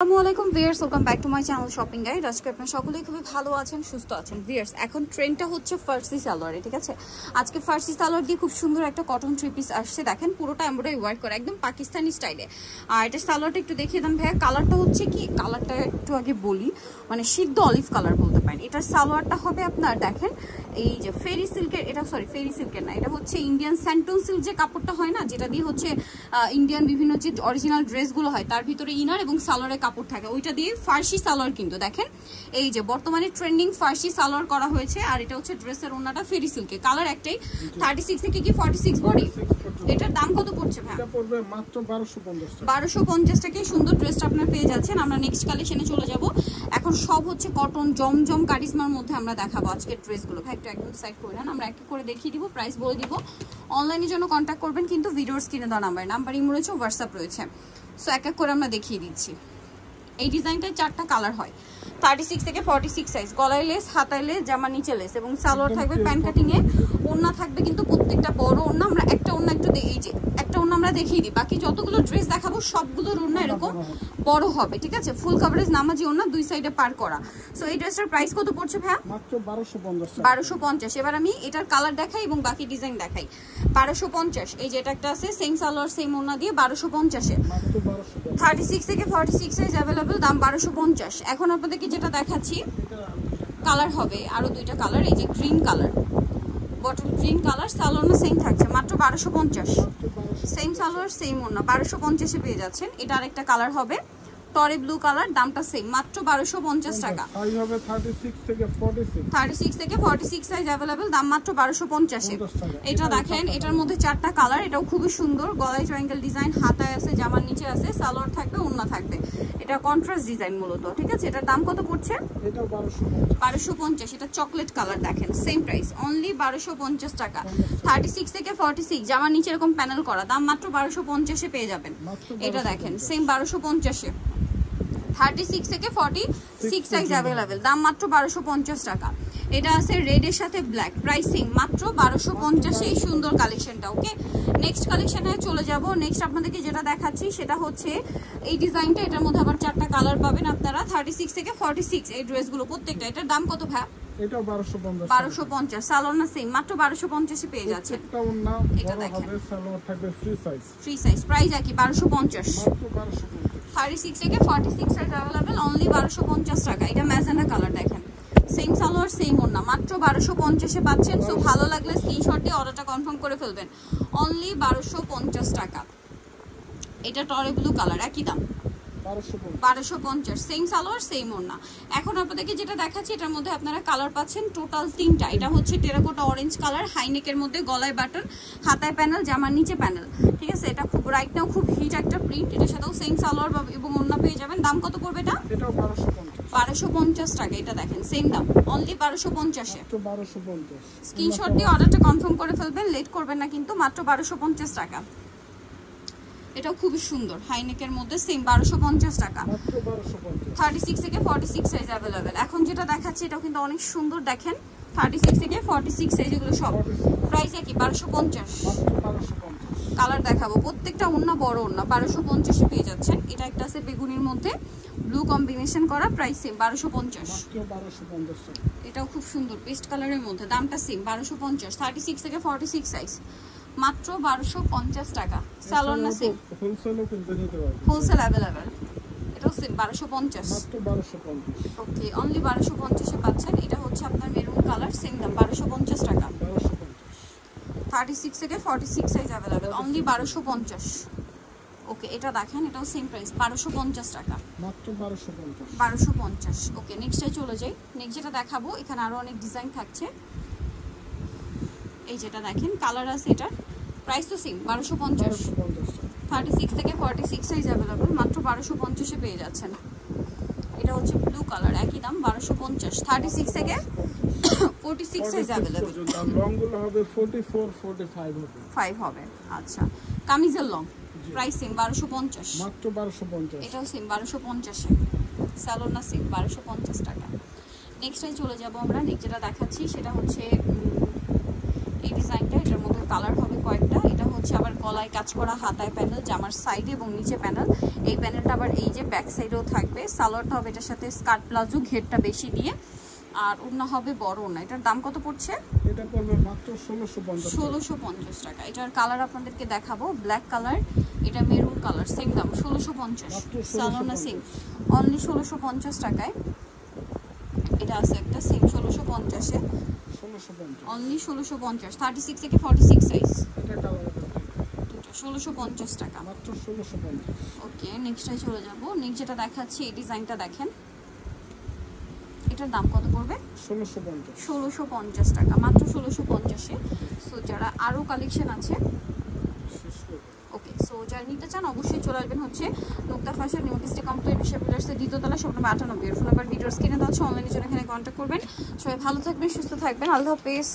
আসসালামু আলাইকুম viewers, welcome back to my channel shopping guide. আজকে আপনারা সকলেই খুবই ভালো আছেন, সুস্থ আছেন। ভিউয়ার্স, এখন ট্রেন্ডটা হচ্ছে ফার্সি সালোয়ারে, ঠিক আছে? আজকে ফার্সি সালোয়ার দিয়ে খুব সুন্দর একটা কটন থ্রি পিস আসছে। দেখেন পুরোটা এমব্রয়ডারি ওয়ার্ক করা, একদম পাকিস্তানি স্টাইলে। আর এটা সালোয়ারটা একটু দেখিয়ে দেন ভাইয়া। কালারটা হচ্ছে কি, কালারটা একটু আগে বলি, মানে সিদ্ধ অলিভ কালার বলতে পারেন। এটার সালোয়ারটা হবে আপনার দেখেন এই যে ফেরি সিল্কের, এটা সরি ফেরি সিল্কের না, এটা হচ্ছে ইন্ডিয়ান স্যান্টন সিল্ক যে কাপড়টা হয় না, যেটা দিয়ে হচ্ছে ইন্ডিয়ান বিভিন্ন যে অরিজিনাল ড্রেসগুলো হয় তার ভিতরে ইনার এবং সালোয়ারের কাপড় থাকে, ওইটা দিয়ে ফার্সি সালোয়ার। কিন্তু দেখেন এই যে বর্তমানে ট্রেন্ডিং ফার্সি সালোয়ার করা হয়েছে। আর এটা হচ্ছে ড্রেসের ওন্নাটা ফেরি সিল্কে, কালার একটাই। 36 থেকে কি 46 বডি। এটার দাম কত পড়ছে ভাই? এটা পড়বে মাত্র 1250 টাকা। 1250 টাকায় সুন্দর ড্রেসটা আপনারা পেয়ে যাচ্ছেন। আমরা নেক্সট কালেকশনে চলে যাব। এখন সব হচ্ছে কটন জমজম কারিজমার মধ্যে আমরা দেখাবো আজকের ড্রেসগুলো। ভাই একটু একদম সাইড করে নেন, আমরা এক এক করে দেখিয়ে দিব, প্রাইস বলে দিব। অনলাইনের জন্য কন্ট্যাক্ট করবেন কিন্তু ভিডিওর স্ক্রিনে দেওয়া নাম্বার ইমো রয়েছে, হোয়াটসঅ্যাপ রয়েছে। সো এক এক করে আমরা দেখিয়ে দিচ্ছি। এই ডিজাইনটায় 4টা কালার হয়। 36 থেকে 46 সাইজ, গলায় লেস, হাতায় লেস, জামা নিচে লেস এবং সালোয়ার থাকবে প্যান্ট কাটিং এ। ওন্না থাকবে কিন্তু প্রত্যেকটা বড় ওন্না। আমরা একটা ওন্না একটু এই যে একটা ওন্না আমরা দেখিয়ে দিই, বাকি যতগুলো ড্রেস দেখাবো সবগুলোর ওন্না এরকম বড় হবে, ঠিক আছে? ফুল কভারেজ নামাজি ওন্না, দুই সাইডে পার করা। সো এই ড্রেসটার প্রাইস কত পড়ছে ভাইয়া? মাত্র 1250 টাকা। 1250। এবার আমি এটার কালার দেখাই এবং বাকি ডিজাইন দেখাই। 1250। এই যে এটা একটা আছে সেম সালোয়ার সেম ওন্না দিয়ে 1250 এ। মাত্র 1250। 36 থেকে 46 সাইজ अवेलेबल, দাম 1250। এখন আপনাদেরকে যেটা দেখাচ্ছি কালার হবে আরো দুইটা কালার। এই যে green colour, bottle green colour, salwar same থাকছে মাত্র 1250। সেম সালোয়ার সেম ওন্না, 1250 এ পেয়ে যাচ্ছেন। এটা আরেকটা কালার হবে টরে ব্লু কালার, দামটা সেম মাত্র 1250 টাকা। সাইজ হবে 36 থেকে 46। 36 থেকে 46 সাইজ अवेलेबल, দাম মাত্র 1250 এ। এটা দেখেন, এটার মধ্যে 4টা কালার, এটাও খুবই সুন্দর। গলায় ট্রায়াঙ্গেল ডিজাইন, হাতায় আছে, জামার নিচে আছে, সালোয়ার থাকবে, ওন্না থাকবে। এটা কন্ট্রাস্ট ডিজাইন মূলত, ঠিক আছে? এটার দাম কত পড়ছে? এটা 1250। 1250। এটা চকলেট কালার, দেখেন সেম প্রাইস, অনলি 1250 টাকা। 36 থেকে 46, জামার নিচে এরকম প্যানেল করা, দাম মাত্র 1250 এ পেয়ে যাবেন। এটা দেখেন সেম 1250 এ। 36 থেকে 46 সাইজ अवेलेबल, দাম মাত্র 1250 টাকা। এটা আছে রেড এর সাথে ব্ল্যাক, প্রাইসিং মাত্র 1250 এই সুন্দর কালেকশনটা। ওকে, নেক্সট কালেকশনে চলে যাব। নেক্সট আপনাদেরকে যেটা দেখাচ্ছি সেটা হচ্ছে এই ডিজাইনটা। এটার মধ্যে আবার 4টা কালার পাবেন আপনারা। 36 থেকে 46 এই ড্রেসগুলো প্রত্যেকটা। এটার দাম কত ভাই? এটা 1250। 1250। সালোয়ার না সেম, মাত্র 1250 এ পেয়ে যাচ্ছেন। এটা ওন্না এটা বড় দেখেন, হবে, সালোয়ার থাকবে free size. Free size, price একই 1250। মাত্র 1250। 36 থেকে 46 সাইজ अवेलेबल, অনলি 1250 টাকা। এটা ম্যাজেন্ডা কালার, দেখেন সেম সালোয়ার সেম ওন্না, মাত্র 1250 এ পাচ্ছেন। সো ভালো লাগলে স্ক্রিনশট দিয়ে অর্ডারটা কনফার্ম করে ফেলবেন, অনলি 1250 টাকা। এটা টরে ব্লু কালার, একই দাম 1250। সেম সালোয়ার সেম ওন্না। এখন আপনাদেরকে যেটা দেখাচ্ছি এটার মধ্যে আপনারা কালার পাচ্ছেন টোটাল 3টা। এটা হচ্ছে টেরাকোটা অরেঞ্জ কালার, হাইনেকের মধ্যে, গলায় বাটন, হাতায় প্যানেল, জামার নিচে প্যানেল, ঠিক আছে? এটা খুব রাইট নাও খুব হিট একটা প্রিন্ট। এটার সাথেও সেম সালোয়ার এবং ওন্না পেয়ে যাবেন। দাম কত পড়বে এটা? এটাও 1250। 1250 টাকা। এটা দেখেন সেম দাম, অনলি 1250 এ। মাত্র 1250। স্ক্রিনশট দিয়ে অর্ডারটা কনফার্ম করে ফেলবেন, লেট করবেন না কিন্তু, মাত্র 1250 টাকা। এটাও খুবই সুন্দর, হাইনেকের মধ্যে সেম 1250 টাকা। মাত্র 1250। 36 থেকে 46 সাইজ अवेलेबल। এখন যেটা দেখাচ্ছি এটাও কিন্তু অনেক সুন্দর, দেখেন 36 থেকে 46 সাইজ, এগুলো সব প্রাইস একই 1250। মাত্র 1250। কালার দেখাবো, প্রত্যেকটা ওন্না বড় ওন্না, 1250 এ পেয়ে যাচ্ছেন। এটা একটা আছে বেগুনির মধ্যে ব্লু কম্বিনেশন করা, প্রাইস সেম 1250। মাত্র 1250 টাকা। এটাও খুব সুন্দর পেস্ট কালারের মধ্যে, দামটা সেম 1250। 36 থেকে 46 সাইজ, মাত্র 1250 টাকা। সালোয়ার না সেম, হোলসেলও কিনতে নিতে পারবেন, হোলসেল अवेलेबल। এটাও সেম 1250। মাত্র 1250। ওকে, অনলি 1250 এ পাচ্ছেন। এটা হচ্ছে আপনার মেরুন কালার, সেম দাম 1250 টাকা। 1250। 36 থেকে 46 সাইজ अवेलेबल, অনলি 1250। ওকে, এটা দেখেন, এটাও সেম প্রাইস 1250 টাকা, মাত্র 1250। 1250। ওকে, নেক্সটে চলে যাই। নেক্সট যেটা দেখাবো, এখানে আরো অনেক ডিজাইন থাকছে। এই যেটা দেখেন কালার আছে, এটার প্রাইস তো সেম 1250। 36 থেকে 46 সাইজ अवेलेबल, মাত্র 1250 এ পেয়ে যাচ্ছেন। এটা হচ্ছে ব্লু কালার, একই দাম 1250। 36 থেকে 46 সাইজ अवेलेबल, লংগুলো হবে 44 45 হবে, 5 হবে। আচ্ছা, কামিজের লং, প্রাইস সেম 1250। মাত্র 1250। এটাও সেম 1250 এ। সালোনা সেম 1250 টাকা। নেক্সটে চলে যাব আমরা। নেক্সট যেটা দেখাচ্ছি সেটা হচ্ছে এই ডিজাইনটা, এটার মধ্যে কালার হবে কয়েকটা। এটা হচ্ছে আবার গলায় কাজ করা, হাতায় প্যানেল, জামার সাইডে এবং নিচে প্যানেল। এই প্যানেলটা আবার এই যে ব্যাক সাইডেও থাকবে। সালোয়ারটা হবে এটার সাথে স্কার্ট প্লাজো, ঘেরটা বেশি দিয়ে, আর ওড়না হবে বড় ওড়না। এটার দাম কত পড়ছে? এটা পড়বে মাত্র 1650 1650 টাকা। এটার কালার আপনাদেরকে দেখাবো, ব্ল্যাক কালার, এটা মেরুন কালার, সেম দাম 1650। সালোনা সেম, অনলি 1650 টাকায়। এটা আছে একটা সেম 1650-এ, 1650 অনলি 1650, 36 থেকে 46 সাইজ। এটা কালার হবে 1650 টাকা মাত্র 1650। ওকে, নেক্সটে চলে যাব। নেক্সট যেটা দেখাচ্ছি, এই ডিজাইনটা দেখেন, এটার দাম কত পড়বে? 1650 1650 টাকা, মাত্র 1650-এ। সো যারা আরও কালেকশন আছে, ওকে, সো যারা নিতে চান অবশ্যই চলে আসবেন হচ্ছে নুক্তা ফ্যাশন, নিউ মার্কেট কমপ্লেক্স, বিশ্ববিদ্যালয়ের দ্বিতীয়তলা, শপ নম্বর 98। ফোন নাম্বার ভিডিওর স্ক্রিনে দেওয়া আছে, অনলাইনে জন্য এখানে কন্ট্যাক্ট করবেন। সবাই ভালো থাকবেন, সুস্থ থাকবেন, আল্লাহ হাফেজ।